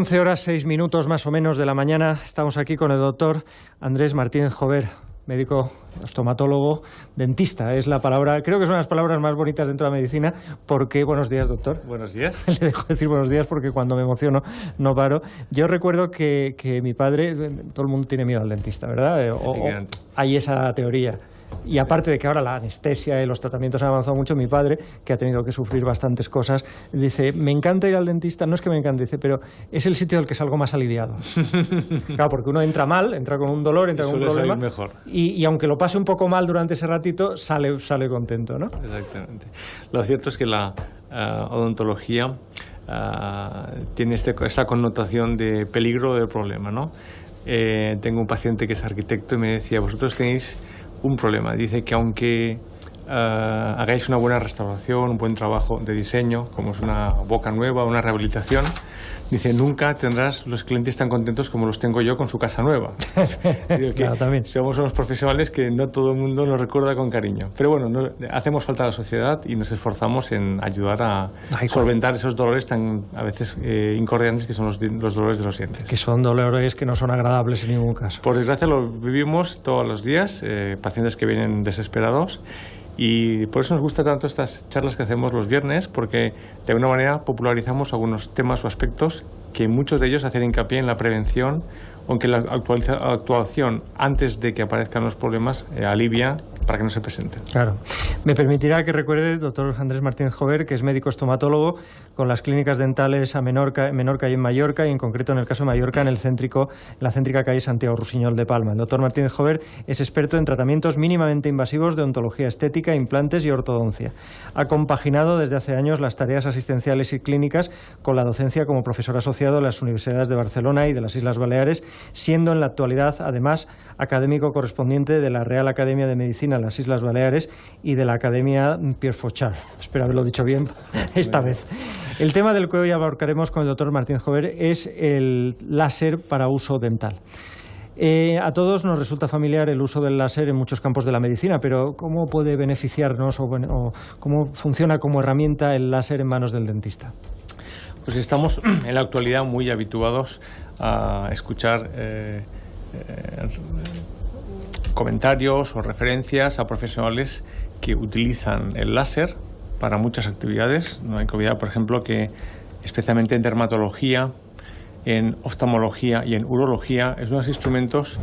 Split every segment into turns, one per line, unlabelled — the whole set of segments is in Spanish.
11:06 más o menos de la mañana. Estamos aquí con el doctor Andrés Martínez Jover, médico, estomatólogo, dentista. Es la palabra, creo que son las palabras más bonitas dentro de la medicina, porque... Buenos días, doctor.
Buenos días.
Le dejo decir buenos días porque cuando me emociono no paro. Yo recuerdo que mi padre, todo el mundo tiene miedo al dentista, ¿verdad? Hay esa teoría. Y aparte de que ahora la anestesia y los tratamientos han avanzado mucho, mi padre, que ha tenido que sufrir bastantes cosas, dice, me encanta ir al dentista, no es que me encante, dice, pero es el sitio del que salgo más aliviado. Claro, porque uno entra mal, entra con un dolor, entra con un problema,
mejor.
Y aunque lo pase un poco mal durante ese ratito, sale contento, ¿no?
Exactamente. Lo cierto es que la odontología tiene esta connotación de peligro o de problema, ¿no? Tengo un paciente que es arquitecto y me decía, vosotros tenéis un problema. Dice que aunque hagáis una buena restauración, un buen trabajo de diseño, como es una boca nueva, una rehabilitación, dice, nunca tendrás los clientes tan contentos como los tengo yo con su casa nueva. Digo que
claro, también.
Somos unos profesionales que no todo el mundo nos recuerda con cariño. Pero bueno, hacemos falta a la sociedad y nos esforzamos en ayudar a solventar esos dolores tan a veces incordiantes que son los dolores de los dientes.
Que son dolores que no son agradables en ningún caso.
Por desgracia lo vivimos todos los días, pacientes que vienen desesperados. Y por eso nos gusta tanto estas charlas que hacemos los viernes, porque de alguna manera popularizamos algunos temas o aspectos que muchos de ellos hacen hincapié en la prevención, aunque la actuación antes de que aparezcan los problemas alivia para que no se presenten.
Claro. Me permitirá que recuerde, doctor Andrés Martínez Jover, que es médico estomatólogo con las clínicas dentales en Menorca y en Mallorca, y en concreto en el caso de Mallorca en la céntrica calle Santiago Rusiñol de Palma. El doctor Martínez Jover es experto en tratamientos mínimamente invasivos de odontología estética, implantes y ortodoncia. Ha compaginado desde hace años las tareas asistenciales y clínicas con la docencia como profesor asociado en las universidades de Barcelona y de las Islas Baleares, siendo en la actualidad, además, académico correspondiente de la Real Academia de Medicina en las Islas Baleares y de la Academia Pierre Fauchard. Espero haberlo dicho bien esta vez. El tema del que hoy abarcaremos con el doctor Martínez Jover es el láser para uso dental. A todos nos resulta familiar el uso del láser en muchos campos de la medicina, pero ¿cómo puede beneficiarnos o cómo funciona como herramienta el láser en manos del dentista?
Pues estamos en la actualidad muy habituados a escuchar comentarios o referencias a profesionales que utilizan el láser para muchas actividades. No hay que olvidar, por ejemplo, que especialmente en dermatología, en oftalmología y en urología, es unos instrumentos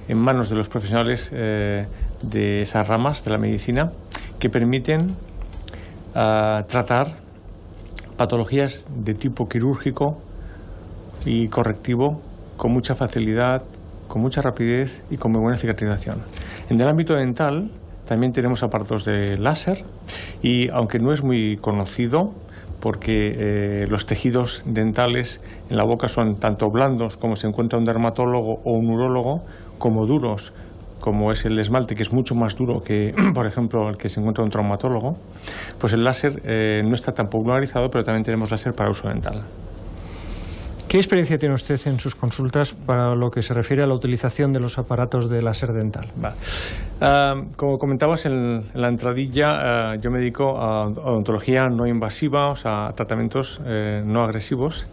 en manos de los profesionales de esas ramas de la medicina que permiten tratar patologías de tipo quirúrgico y correctivo con mucha facilidad, con mucha rapidez y con muy buena cicatrización. En el ámbito dental también tenemos aparatos de láser y aunque no es muy conocido porque los tejidos dentales en la boca son tanto blandos como se encuentra un dermatólogo o un urólogo, como duros como es el esmalte, que es mucho más duro que, por ejemplo, el que se encuentra un traumatólogo, pues el láser no está tan popularizado, pero también tenemos láser para uso dental.
¿Qué experiencia tiene usted en sus consultas para lo que se refiere a la utilización de los aparatos de láser dental?
Como comentabas en la entradilla, yo me dedico a odontología no invasiva, o sea, a tratamientos no agresivos.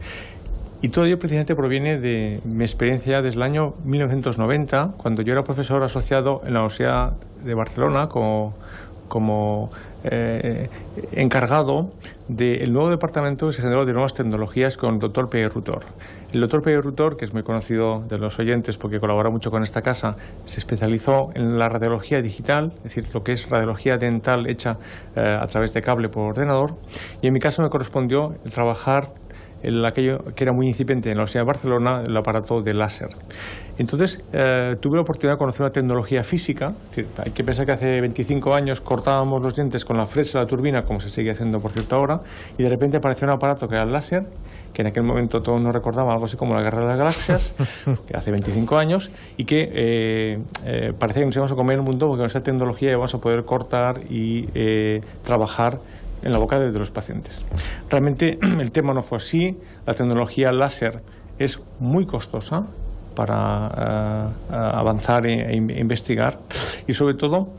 Y todo ello precisamente proviene de mi experiencia desde el año 1990, cuando yo era profesor asociado en la Universidad de Barcelona como encargado del nuevo departamento que se generó de nuevas tecnologías con el doctor Pierre Rutor. El doctor Pierre Rutor, que es muy conocido de los oyentes porque colabora mucho con esta casa, se especializó en la radiología digital, es decir, lo que es radiología dental hecha a través de cable por ordenador, y en mi caso me correspondió el trabajar en aquello que era muy incipiente en la Universidad de Barcelona, el aparato de láser. Entonces tuve la oportunidad de conocer una tecnología física. Es decir, hay que pensar que hace 25 años cortábamos los dientes con la fresa de la turbina, como se sigue haciendo por cierto ahora, y de repente apareció un aparato que era el láser, que en aquel momento todos nos recordaban algo así como la Guerra de las Galaxias, que hace 25 años, y que parecía que nos íbamos a comer el mundo porque con esa tecnología íbamos a poder cortar y trabajar en la boca de los pacientes. Realmente el tema no fue así. La tecnología láser es muy costosa para avanzar e investigar y sobre todo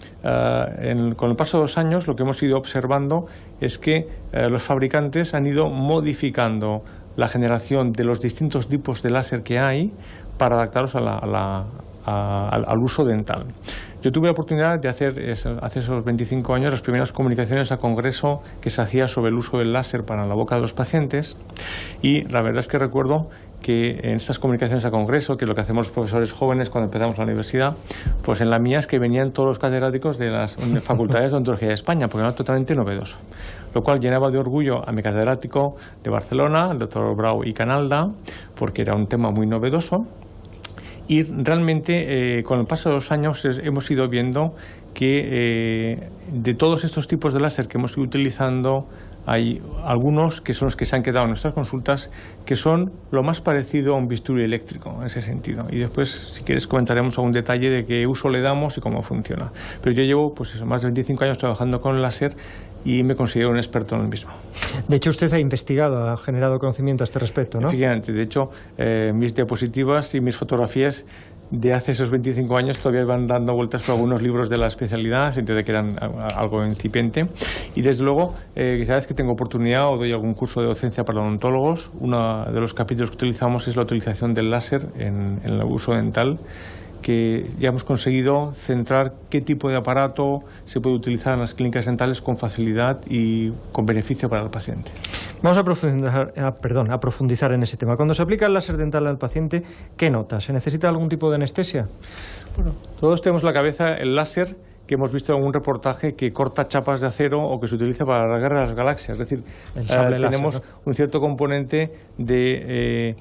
con el paso de los años lo que hemos ido observando es que los fabricantes han ido modificando la generación de los distintos tipos de láser que hay para adaptarlos al uso dental. Yo tuve la oportunidad de hacer hace esos 25 años las primeras comunicaciones a congreso que se hacía sobre el uso del láser para la boca de los pacientes, y la verdad es que recuerdo que en estas comunicaciones a congreso, que es lo que hacemos los profesores jóvenes cuando empezamos la universidad, pues en la mía es que venían todos los catedráticos de las facultades de odontología de España, porque era totalmente novedoso, lo cual llenaba de orgullo a mi catedrático de Barcelona, el doctor Brau y Canalda, porque era un tema muy novedoso. Y realmente con el paso de los años hemos ido viendo que de todos estos tipos de láser que hemos ido utilizando, hay algunos que son los que se han quedado en nuestras consultas, que son lo más parecido a un bisturí eléctrico en ese sentido. Y después, si quieres, comentaremos algún detalle de qué uso le damos y cómo funciona. Pero yo llevo más de 25 años trabajando con el láser y me considero un experto en el mismo.
De hecho, usted ha investigado, ha generado conocimiento a este respecto, ¿no?
Efectivamente. De hecho, mis diapositivas y mis fotografías de hace esos 25 años todavía van dando vueltas por algunos libros de la especialidad, en sentido de que eran algo incipiente. Y desde luego, cada vez que tengo oportunidad o doy algún curso de docencia para odontólogos, uno de los capítulos que utilizamos es la utilización del láser en el uso dental, que ya hemos conseguido centrar qué tipo de aparato se puede utilizar en las clínicas dentales con facilidad y con beneficio para el paciente.
Vamos a profundizar en ese tema. Cuando se aplica el láser dental al paciente, ¿qué nota? ¿Se necesita algún tipo de anestesia?
Bueno, todos tenemos en la cabeza el láser que hemos visto en un reportaje que corta chapas de acero o que se utiliza para la guerra de las galaxias. Es decir, tenemos un cierto componente de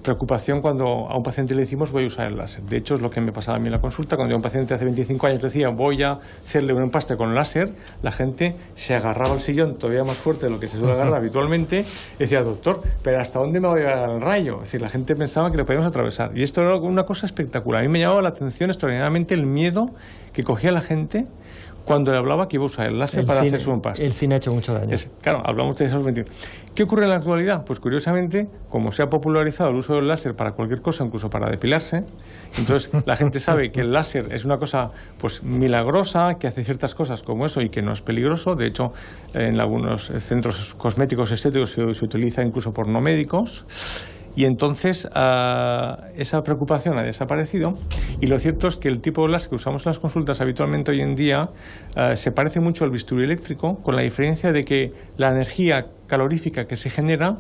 preocupación cuando a un paciente le decimos voy a usar el láser. De hecho, es lo que me pasaba a mí en la consulta. Cuando un paciente hace 25 años decía voy a hacerle un empaste con láser, la gente se agarraba al sillón todavía más fuerte de lo que se suele agarrar habitualmente y decía, doctor, ¿pero hasta dónde me va a llegar el rayo? Es decir, la gente pensaba que le podíamos atravesar. Y esto era una cosa espectacular. A mí me llamaba la atención extraordinariamente el miedo que cogía la gente cuando le hablaba que iba a usar el láser para hacer su empaste.
El cine ha hecho mucho daño.
Claro, hablamos de esos 21. ¿Qué ocurre en la actualidad? Pues curiosamente, como se ha popularizado el uso del láser para cualquier cosa, incluso para depilarse, entonces la gente sabe que el láser es una cosa pues milagrosa, que hace ciertas cosas como eso y que no es peligroso. De hecho, en algunos centros cosméticos estéticos se utiliza incluso por no médicos. Y entonces esa preocupación ha desaparecido, y lo cierto es que el tipo de láser que usamos en las consultas habitualmente hoy en día se parece mucho al bisturí eléctrico, con la diferencia de que la energía calorífica que se genera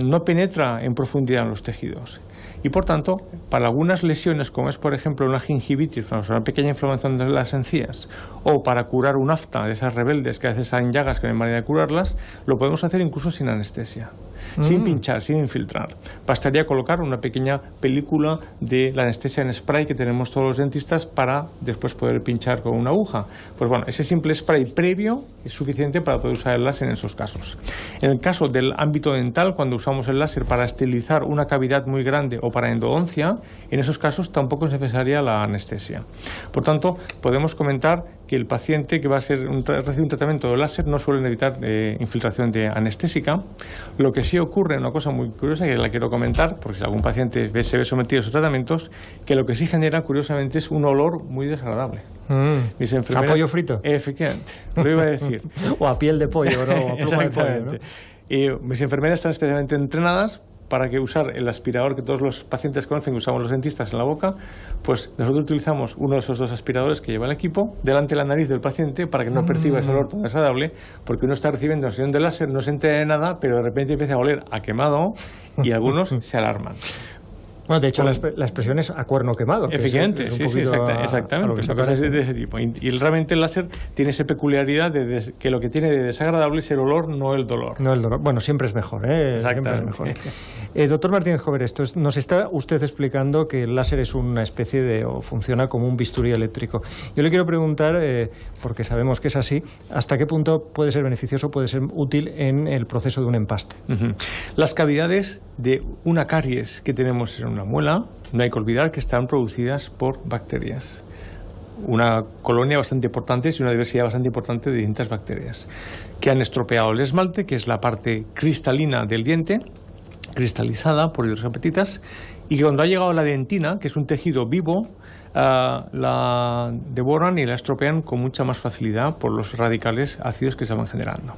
no penetra en profundidad en los tejidos. Y por tanto, para algunas lesiones, como es por ejemplo una gingivitis, una pequeña inflamación de las encías, o para curar un afta de esas rebeldes que a veces hay llagas que no hay manera de curarlas, lo podemos hacer incluso sin anestesia, sin pinchar, sin infiltrar. Bastaría colocar una pequeña película de la anestesia en spray que tenemos todos los dentistas para después poder pinchar con una aguja. Pues bueno, ese simple spray previo es suficiente para poder usar el láser en esos casos. En el caso del ámbito dental, cuando usamos el láser para esterilizar una cavidad muy grande o para endodoncia, en esos casos tampoco es necesaria la anestesia. Por tanto, podemos comentar que el paciente que va a recibir un tratamiento de láser no suele necesitar infiltración de anestésica. Lo que sí ocurre, una cosa muy curiosa que la quiero comentar, porque si algún paciente se ve sometido a esos tratamientos, que lo que sí genera, curiosamente, es un olor muy desagradable.
¿A pollo frito?
Efectivamente, lo iba a decir.
O a piel de pollo, ¿no? O a pluma de pollo, ¿no?
Y mis enfermeras están especialmente entrenadas para que usar el aspirador que todos los pacientes conocen que usamos los dentistas en la boca, pues nosotros utilizamos uno de esos dos aspiradores que lleva el equipo delante de la nariz del paciente para que no perciba ese olor tan desagradable, porque uno está recibiendo una sesión de láser, no se entera de nada, pero de repente empieza a oler a quemado y algunos se alarman.
Bueno, de hecho, la expresión es a cuerno quemado.
Efectivamente, sí, exactamente. Una cosa de ese tipo. Y realmente el láser tiene esa peculiaridad de que lo que tiene de desagradable es el olor, no el dolor.
No el dolor. Bueno, siempre es mejor, ¿eh? Siempre es mejor. Doctor Martínez Jover, nos está usted explicando que el láser es una especie de, o funciona como un bisturí eléctrico. Yo le quiero preguntar, porque sabemos que es así, ¿hasta qué punto puede ser beneficioso, puede ser útil en el proceso de un empaste?
Las cavidades de una caries que tenemos en una muela, no hay que olvidar que están producidas por bacterias. Una colonia bastante importante y una diversidad bastante importante de distintas bacterias que han estropeado el esmalte, que es la parte cristalina del diente, cristalizada por hidroxapatitas, y que cuando ha llegado a la dentina, que es un tejido vivo, la devoran y la estropean con mucha más facilidad por los radicales ácidos que se van generando.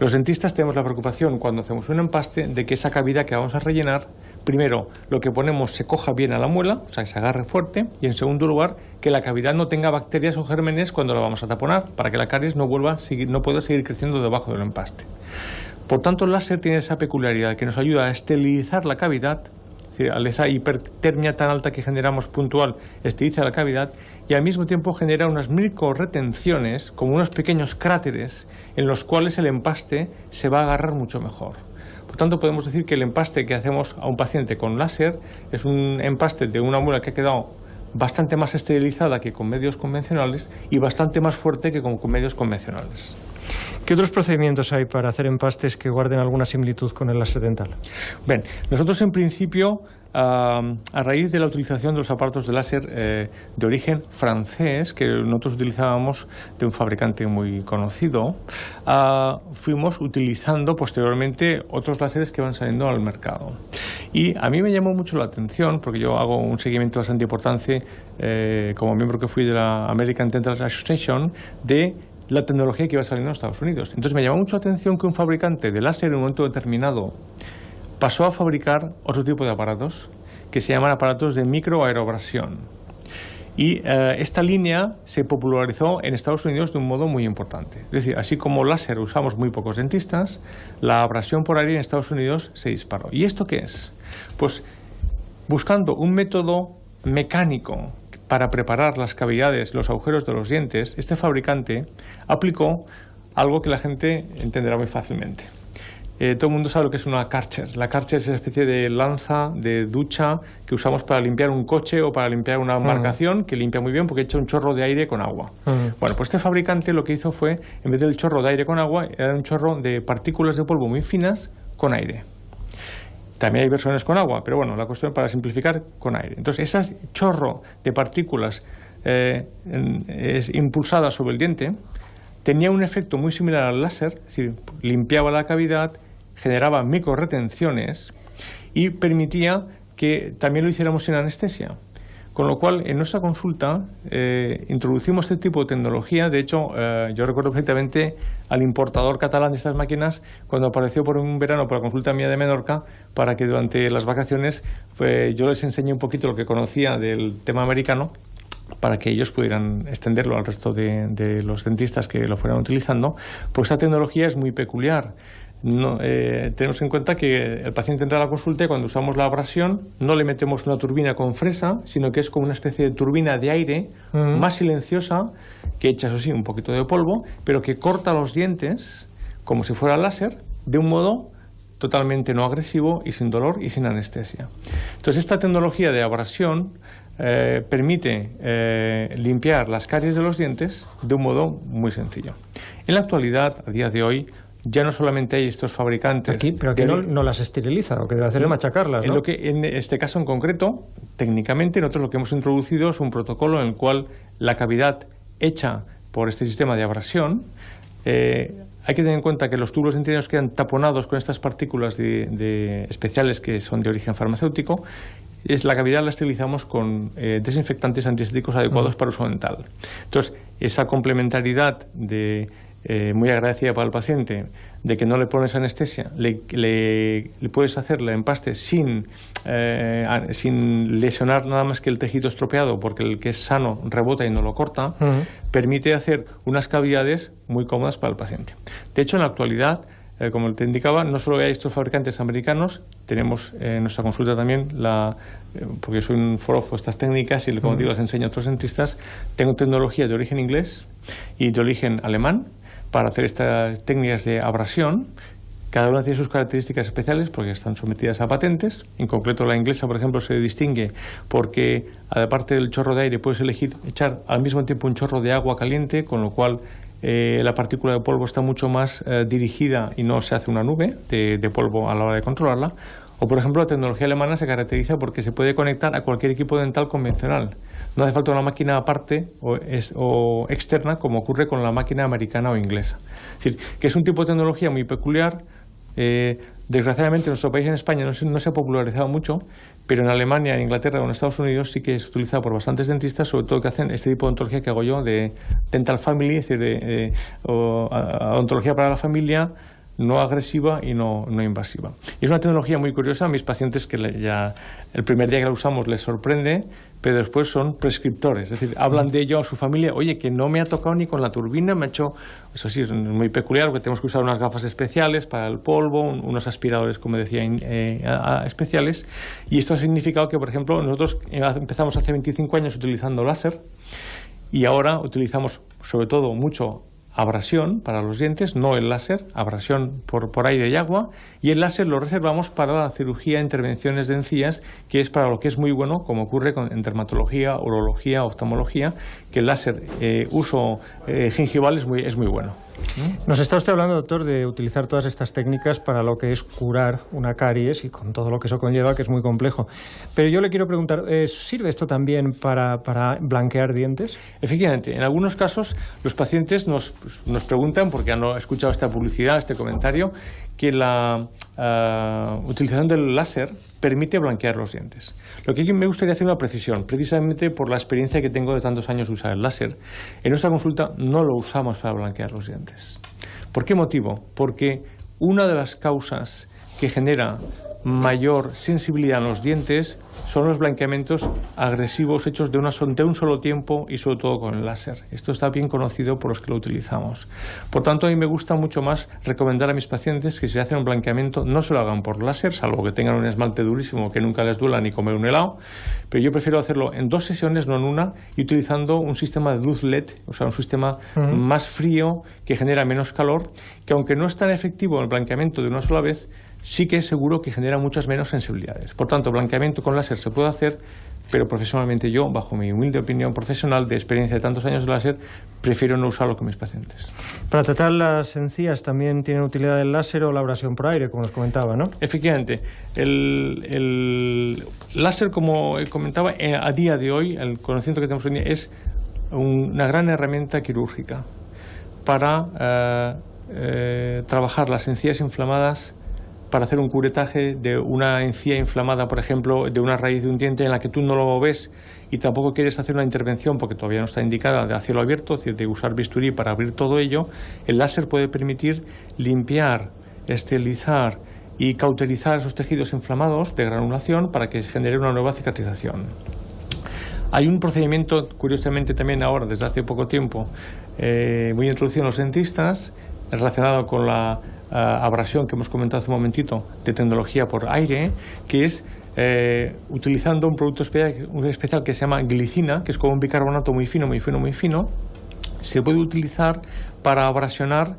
Los dentistas tenemos la preocupación cuando hacemos un empaste de que esa cavidad que vamos a rellenar, primero, lo que ponemos se coja bien a la muela, o sea, que se agarre fuerte, y en segundo lugar, que la cavidad no tenga bacterias o gérmenes cuando la vamos a taponar, para que la caries no pueda seguir creciendo debajo del empaste. Por tanto, el láser tiene esa peculiaridad que nos ayuda a esterilizar la cavidad. Esa hipertermia tan alta que generamos puntual esteriliza la cavidad y al mismo tiempo genera unas microretenciones, como unos pequeños cráteres, en los cuales el empaste se va a agarrar mucho mejor. Por tanto, podemos decir que el empaste que hacemos a un paciente con láser es un empaste de una muela que ha quedado bastante más esterilizada que con medios convencionales y bastante más fuerte que con medios convencionales.
¿Qué otros procedimientos hay para hacer empastes que guarden alguna similitud con el láser dental?
Bien, nosotros en principio, a raíz de la utilización de los aparatos de láser de origen francés, que nosotros utilizábamos de un fabricante muy conocido, fuimos utilizando posteriormente otros láseres que van saliendo al mercado. Y a mí me llamó mucho la atención, porque yo hago un seguimiento bastante importante como miembro que fui de la American Dental Association, de la tecnología que iba saliendo en Estados Unidos. Entonces me llamó mucho la atención que un fabricante de láser en un momento determinado pasó a fabricar otro tipo de aparatos que se llaman aparatos de microaeroabrasión. Y esta línea se popularizó en Estados Unidos de un modo muy importante. Es decir, así como láser usamos muy pocos dentistas, la abrasión por aire en Estados Unidos se disparó. ¿Y esto qué es? Pues buscando un método mecánico para preparar las cavidades, los agujeros de los dientes, este fabricante aplicó algo que la gente entenderá muy fácilmente. Todo el mundo sabe lo que es una Karcher. La Karcher es una especie de lanza de ducha que usamos para limpiar un coche o para limpiar una embarcación, que limpia muy bien porque echa un chorro de aire con agua. Bueno, pues este fabricante lo que hizo fue, en vez del chorro de aire con agua, era un chorro de partículas de polvo muy finas con aire. También hay versiones con agua, pero bueno, la cuestión para simplificar, con aire. Entonces, ese chorro de partículas impulsadas sobre el diente tenía un efecto muy similar al láser, es decir, limpiaba la cavidad, generaba microretenciones y permitía que también lo hiciéramos sin anestesia. Con lo cual, en nuestra consulta introducimos este tipo de tecnología. De hecho, yo recuerdo perfectamente al importador catalán de estas máquinas cuando apareció por un verano por la consulta mía de Menorca, para que durante las vacaciones yo les enseñé un poquito lo que conocía del tema americano, para que ellos pudieran extenderlo al resto de los dentistas que lo fueran utilizando. Pues esta tecnología es muy peculiar. Tenemos en cuenta que el paciente entra a la consulta y cuando usamos la abrasión no le metemos una turbina con fresa, sino que es como una especie de turbina de aire más silenciosa, que echa, eso sí, un poquito de polvo, pero que corta los dientes como si fuera láser, de un modo totalmente no agresivo y sin dolor y sin anestesia. Entonces, esta tecnología de abrasión permite limpiar las caries de los dientes de un modo muy sencillo. En la actualidad, a día de hoy, ya no solamente hay estos fabricantes...
Pero aquí no las esteriliza, lo que debe hacer es machacarlas, ¿no?
En este caso en concreto, técnicamente, nosotros lo que hemos introducido es un protocolo en el cual la cavidad hecha por este sistema de abrasión, hay que tener en cuenta que los túbulos dentarios quedan taponados con estas partículas especiales que son de origen farmacéutico. La cavidad la esterilizamos con desinfectantes antisépticos adecuados para uso dental. Entonces, esa complementariedad muy agradecida para el paciente, de que no le pones anestesia, le puedes hacer el empaste sin lesionar nada más que el tejido estropeado, porque el que es sano rebota y no lo corta, permite hacer unas cavidades muy cómodas para el paciente. De hecho, en la actualidad, como te indicaba, no solo hay estos fabricantes americanos, tenemos en nuestra consulta también, porque soy un forofo de estas técnicas y como digo las enseño a otros dentistas, tengo tecnología de origen inglés y de origen alemán para hacer estas técnicas de abrasión. Cada una tiene sus características especiales porque están sometidas a patentes. En concreto, la inglesa, por ejemplo, se distingue porque, aparte del chorro de aire, puedes elegir echar al mismo tiempo un chorro de agua caliente, con lo cual la partícula de polvo está mucho más dirigida y no se hace una nube de polvo a la hora de controlarla. O, por ejemplo, la tecnología alemana se caracteriza porque se puede conectar a cualquier equipo dental convencional. No hace falta una máquina aparte o externa, como ocurre con la máquina americana o inglesa. Es decir, que es un tipo de tecnología muy peculiar, Desgraciadamente en nuestro país, en España, no se ha popularizado mucho, pero en Alemania, en Inglaterra o en Estados Unidos sí que es utilizado por bastantes dentistas, sobre todo que hacen este tipo de odontología que hago yo, de dental family, es decir, odontología para la familia, no agresiva y no invasiva. Y es una tecnología muy curiosa. A mis pacientes, que ya el primer día que la usamos les sorprende, pero después son prescriptores, es decir, hablan de ello a su familia. Oye, que no me ha tocado ni con la turbina, me ha hecho... Eso sí, es muy peculiar, porque tenemos que usar unas gafas especiales para el polvo, unos aspiradores, como decía, especiales. Y esto ha significado que, por ejemplo, nosotros empezamos hace 25 años utilizando láser y ahora utilizamos, sobre todo, mucho abrasión para los dientes, no el láser, abrasión por aire y agua, y el láser lo reservamos para la cirugía, intervenciones de encías, que es para lo que es muy bueno, como ocurre en dermatología, urología, oftalmología, que el láser uso gingival es muy bueno.
Nos está usted hablando, doctor, de utilizar todas estas técnicas para lo que es curar una caries y con todo lo que eso conlleva, que es muy complejo. Pero yo le quiero preguntar, ¿sirve esto también para blanquear dientes?
Efectivamente, en algunos casos los pacientes nos preguntan, porque han escuchado esta publicidad, este comentario, que la utilización del láser permite blanquear los dientes. Lo que aquí me gustaría hacer una precisión, precisamente por la experiencia que tengo de tantos años de usar el láser. En nuestra consulta no lo usamos para blanquear los dientes. ¿Por qué motivo? Porque una de las causas que genera mayor sensibilidad en los dientes son los blanqueamientos agresivos hechos de un solo tiempo y sobre todo con el láser. Esto está bien conocido por los que lo utilizamos. Por tanto, a mí me gusta mucho más recomendar a mis pacientes que si hacen un blanqueamiento no se lo hagan por láser, salvo que tengan un esmalte durísimo que nunca les duela ni comer un helado, pero yo prefiero hacerlo en 2 sesiones, no en una, y utilizando un sistema de luz LED, o sea, un sistema más frío que genera menos calor, que aunque no es tan efectivo en el blanqueamiento de una sola vez, sí que es seguro que genera muchas menos sensibilidades. Por tanto, blanqueamiento con láser se puede hacer, pero profesionalmente yo, bajo mi humilde opinión profesional de experiencia de tantos años de láser, prefiero no usarlo con mis pacientes.
Para tratar las encías también tiene utilidad el láser o la abrasión por aire, como nos comentaba, ¿no?
Efectivamente. El láser, como comentaba, a día de hoy, el conocimiento que tenemos hoy en día es una gran herramienta quirúrgica para trabajar las encías inflamadas, para hacer un curetaje de una encía inflamada, por ejemplo, de una raíz de un diente en la que tú no lo ves y tampoco quieres hacer una intervención porque todavía no está indicada de a cielo abierto, es decir, de usar bisturí para abrir todo ello. El láser puede permitir limpiar, esterilizar y cauterizar esos tejidos inflamados de granulación para que se genere una nueva cicatrización. Hay un procedimiento, curiosamente también ahora, desde hace poco tiempo, muy introducido en los dentistas, relacionado con la abrasión que hemos comentado hace un momentito, de tecnología por aire, que es utilizando un producto especial que se llama glicina, que es como un bicarbonato muy fino, muy fino, muy fino. Se puede utilizar para abrasionar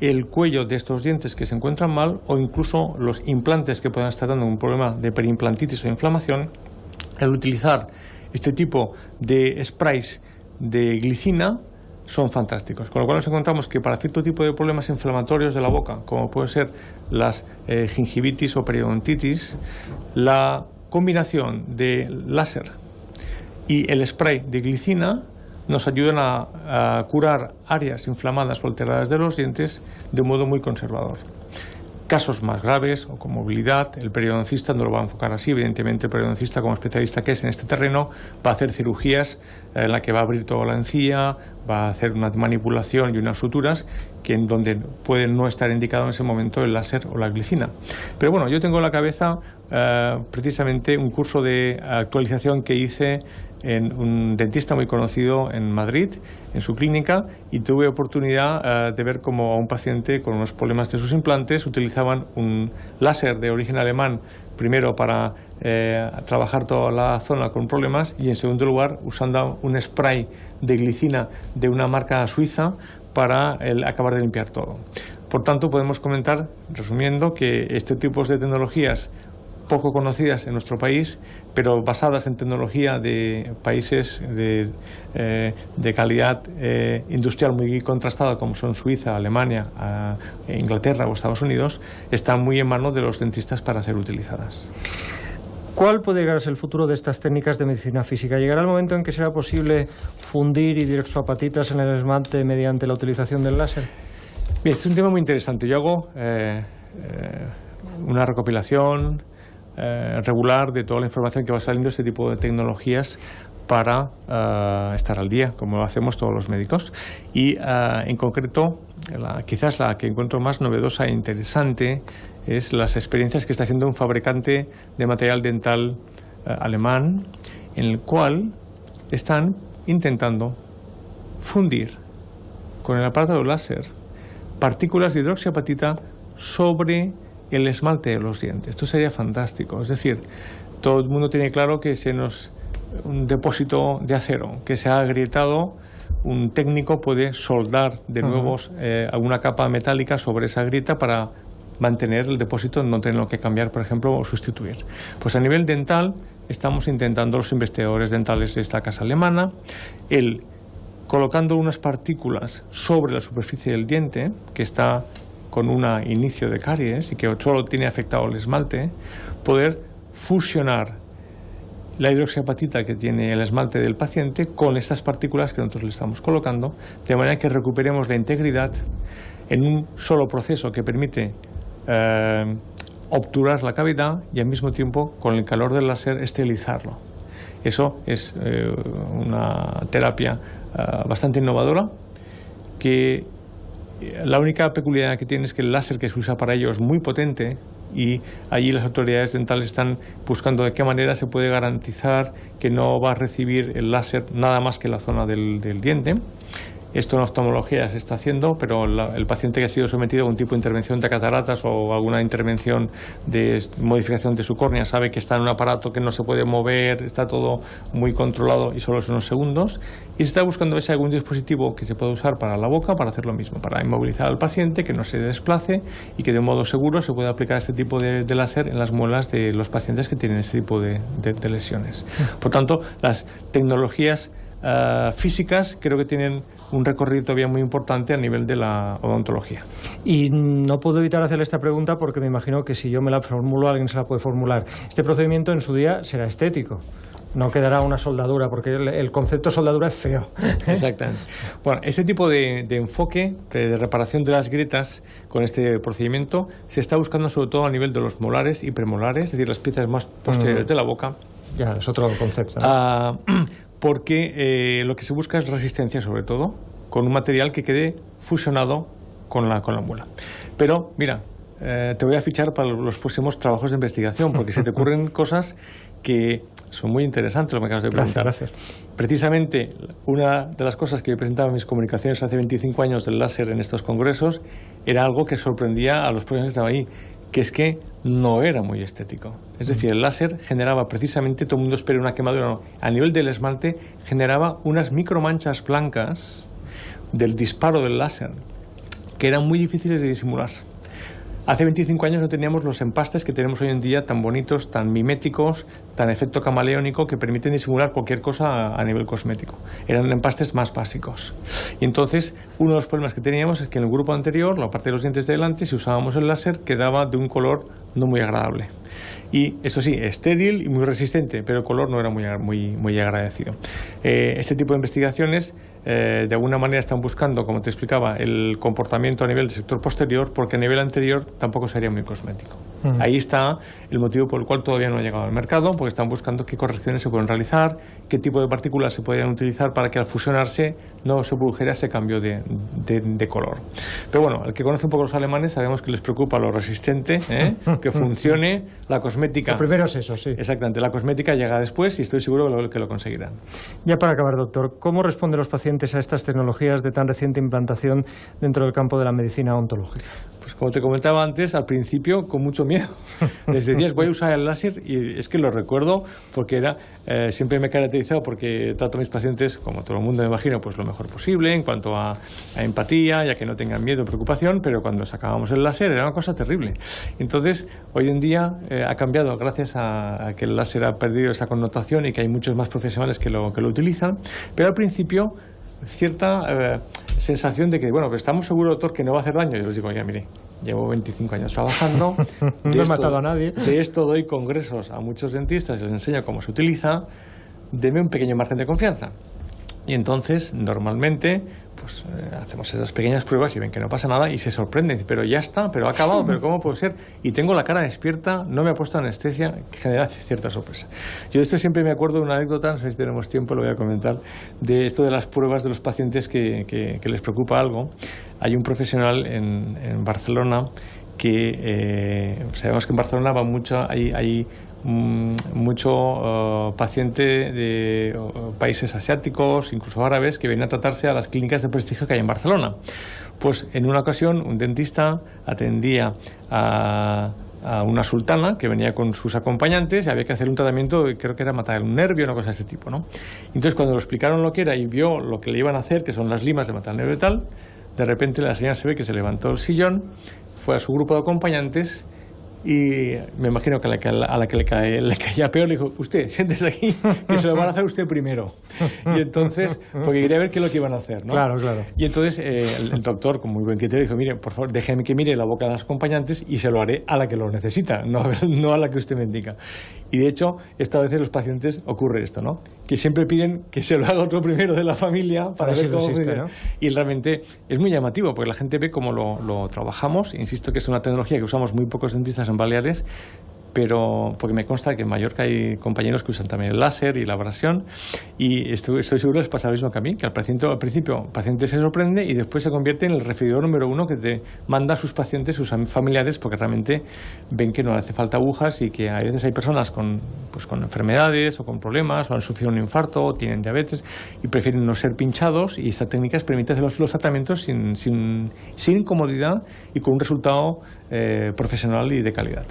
el cuello de estos dientes que se encuentran mal, o incluso los implantes que puedan estar dando un problema de perimplantitis o inflamación. Al utilizar este tipo de sprays de glicina son fantásticos, con lo cual nos encontramos que para cierto tipo de problemas inflamatorios de la boca, como puede ser las gingivitis o periodontitis, la combinación de láser y el spray de glicina nos ayudan a curar áreas inflamadas o alteradas de los dientes de un modo muy conservador. Casos más graves o con movilidad, el periodoncista no lo va a enfocar así. Evidentemente, el periodoncista, como especialista que es en este terreno, va a hacer cirugías en la que va a abrir toda la encía, va a hacer una manipulación y unas suturas que en donde puede no estar indicado en ese momento el láser o la glicina. Pero bueno, yo tengo en la cabeza precisamente un curso de actualización que hice en un dentista muy conocido en Madrid, en su clínica, y tuve oportunidad de ver cómo a un paciente con unos problemas de sus implantes utilizaban un láser de origen alemán, primero para trabajar toda la zona con problemas, y en segundo lugar usando un spray de glicina de una marca suiza para acabar de limpiar todo. Por tanto, podemos comentar, resumiendo, que este tipo de tecnologías poco conocidas en nuestro país, pero basadas en tecnología de países de calidad industrial muy contrastada, como son Suiza, Alemania, Inglaterra o Estados Unidos, están muy en manos de los dentistas para ser utilizadas.
¿Cuál puede llegar a ser el futuro de estas técnicas de medicina física? ¿Llegará el momento en que será posible fundir hidroxoapatitas en el esmalte mediante la utilización del láser?
Bien, este es un tema muy interesante. Yo hago una recopilación regular de toda la información que va saliendo de este tipo de tecnologías para estar al día, como lo hacemos todos los médicos. Y en concreto, quizás la que encuentro más novedosa e interesante es las experiencias que está haciendo un fabricante de material dental alemán, en el cual están intentando fundir con el aparato de láser partículas de hidroxiapatita sobre el esmalte de los dientes. Esto sería fantástico. Es decir, todo el mundo tiene claro que un depósito de acero que se ha agrietado, un técnico puede soldar de nuevo alguna capa metálica sobre esa grieta para mantener el depósito, no tenerlo que cambiar, por ejemplo, o sustituir. Pues a nivel dental estamos intentando, los investigadores dentales de esta casa alemana, colocando unas partículas sobre la superficie del diente, que está con un inicio de caries y que solo tiene afectado el esmalte, poder fusionar la hidroxiapatita que tiene el esmalte del paciente con estas partículas que nosotros le estamos colocando, de manera que recuperemos la integridad en un solo proceso que permite obturar la cavidad y al mismo tiempo, con el calor del láser, esterilizarlo. Eso es una terapia bastante innovadora, que la única peculiaridad que tiene es que el láser que se usa para ello es muy potente, y allí las autoridades dentales están buscando de qué manera se puede garantizar que no va a recibir el láser nada más que la zona del diente. Esto en oftalmología se está haciendo, pero el paciente que ha sido sometido a un tipo de intervención de cataratas o alguna intervención de modificación de su córnea sabe que está en un aparato que no se puede mover, está todo muy controlado y solo son unos segundos. Y se está buscando ver si hay algún dispositivo que se pueda usar para la boca para hacer lo mismo, para inmovilizar al paciente, que no se desplace y que de modo seguro se pueda aplicar este tipo de láser en las muelas de los pacientes que tienen este tipo de lesiones. Por tanto, las tecnologías físicas creo que tienen un recorrido todavía muy importante a nivel de la odontología.
Y no puedo evitar hacerle esta pregunta porque me imagino que si yo me la formulo, alguien se la puede formular. Este procedimiento en su día será estético, no quedará una soldadura, porque el concepto soldadura es feo.
Exactamente. Bueno, este tipo de enfoque de reparación de las grietas con este procedimiento se está buscando sobre todo a nivel de los molares y premolares, es decir, las piezas más posteriores de la boca.
Ya, es otro concepto, ¿no?
Porque lo que se busca es resistencia, sobre todo, con un material que quede fusionado con la muela. Pero, mira, te voy a fichar para los próximos trabajos de investigación, porque se te ocurren cosas que son muy interesantes, lo que me acabas de preguntar.
Gracias.
Precisamente, una de las cosas que yo presentaba en mis comunicaciones hace 25 años del láser en estos congresos era algo que sorprendía a los profesores que estaban ahí, que es que no era muy estético. Es decir, el láser generaba precisamente, todo el mundo espera una quemadura, no, a nivel del esmalte generaba unas micromanchas blancas del disparo del láser, que eran muy difíciles de disimular. Hace 25 años no teníamos los empastes que tenemos hoy en día, tan bonitos, tan miméticos, tan efecto camaleónico, que permiten disimular cualquier cosa a nivel cosmético. Eran empastes más básicos. Y entonces, uno de los problemas que teníamos es que en el grupo anterior, la parte de los dientes de delante, si usábamos el láser, quedaba de un color no muy agradable. Y eso sí, estéril y muy resistente, pero el color no era muy agradecido. Este tipo de investigaciones de alguna manera están buscando, como te explicaba, el comportamiento a nivel del sector posterior, porque a nivel anterior tampoco sería muy cosmético. Ahí está el motivo por el cual todavía no ha llegado al mercado, porque están buscando qué correcciones se pueden realizar, qué tipo de partículas se podrían utilizar para que al fusionarse no se produjera ese cambio de color. Pero bueno, el que conoce un poco los alemanes sabemos que les preocupa lo resistente, que funcione, la cosmética.
Lo primero es eso, sí.
Exactamente, la cosmética llega después y estoy seguro que lo conseguirán.
Ya para acabar, doctor, ¿cómo responden los pacientes a estas tecnologías de tan reciente implantación dentro del campo de la medicina odontológica?
Pues como te comentaba antes, al principio con mucho miedo. Les decías, voy a usar el láser, y es que lo recuerdo porque siempre me he caracterizado porque trato a mis pacientes, como todo el mundo me imagino, pues lo mejor posible en cuanto a empatía, ya que no tengan miedo o preocupación, pero cuando sacábamos el láser era una cosa terrible. Entonces, hoy en día ha cambiado gracias a que el láser ha perdido esa connotación y que hay muchos más profesionales que lo utilizan, pero al principio cierta sensación de que, bueno, pero estamos seguros, doctor, que no va a hacer daño. Yo les digo, ya mire, llevo 25 años trabajando,
no he matado a nadie.
De esto doy congresos a muchos dentistas y les enseño cómo se utiliza, deme un pequeño margen de confianza. Y entonces, normalmente, pues hacemos esas pequeñas pruebas y ven que no pasa nada y se sorprenden. Pero ya está, pero ha acabado, pero ¿cómo puede ser? Y tengo la cara despierta, no me ha puesto anestesia, que genera cierta sorpresa. Yo de esto siempre me acuerdo de una anécdota, no sé si tenemos tiempo, lo voy a comentar, de esto de las pruebas de los pacientes que les preocupa algo. Hay un profesional en Barcelona que sabemos que en Barcelona va mucho, hay mucho paciente de países asiáticos, incluso árabes, que vienen a tratarse a las clínicas de prestigio que hay en Barcelona. Pues en una ocasión un dentista atendía a una sultana que venía con sus acompañantes y había que hacer un tratamiento, creo que era matar un nervio, una cosa de este tipo, ¿no? Entonces cuando le explicaron lo que era y vio lo que le iban a hacer, que son las limas de matar el nervio y tal, de repente la señora se ve que se levantó del sillón, fue a su grupo de acompañantes y me imagino que a la que le caía peor le dijo: usted, siéntese aquí, que se lo van a hacer usted primero. Y entonces, porque quería ver qué es lo que iban a hacer, ¿no?
Claro, claro.
Y entonces el doctor, con muy buen criterio, dijo: mire, por favor, déjeme que mire la boca de los acompañantes y se lo haré a la que lo necesita, no a la que usted me indica. Y de hecho, esto a veces los pacientes ocurre esto, ¿no? Que siempre piden que se lo haga otro primero de la familia para ver cómo funciona, ¿no? Y realmente es muy llamativo, porque la gente ve cómo lo trabajamos. Insisto que es una tecnología que usamos muy pocos dentistas en Baleares, pero porque me consta que en Mallorca hay compañeros que usan también el láser y la abrasión, y estoy seguro que les pasa lo mismo que a mí, que al principio el paciente se sorprende y después se convierte en el referidor número uno que te manda a sus pacientes, sus familiares, porque realmente ven que no le hace falta agujas y que a veces hay personas con enfermedades o con problemas o han sufrido un infarto o tienen diabetes y prefieren no ser pinchados, y esta técnica permite hacer los tratamientos sin incomodidad y con un resultado profesional y de calidad.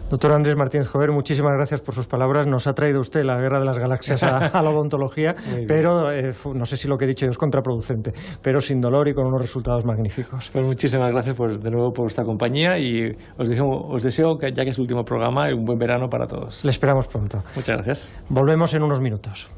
Doctor Andrés Martínez Jover, muchísimas gracias por sus palabras. Nos ha traído usted la guerra de las galaxias a la odontología, pero no sé si lo que he dicho yo es contraproducente, pero sin dolor y con unos resultados magníficos.
Pues muchísimas gracias de nuevo por esta compañía, y os deseo que, ya que es el último programa, un buen verano para todos.
Le esperamos pronto.
Muchas gracias.
Volvemos en unos minutos.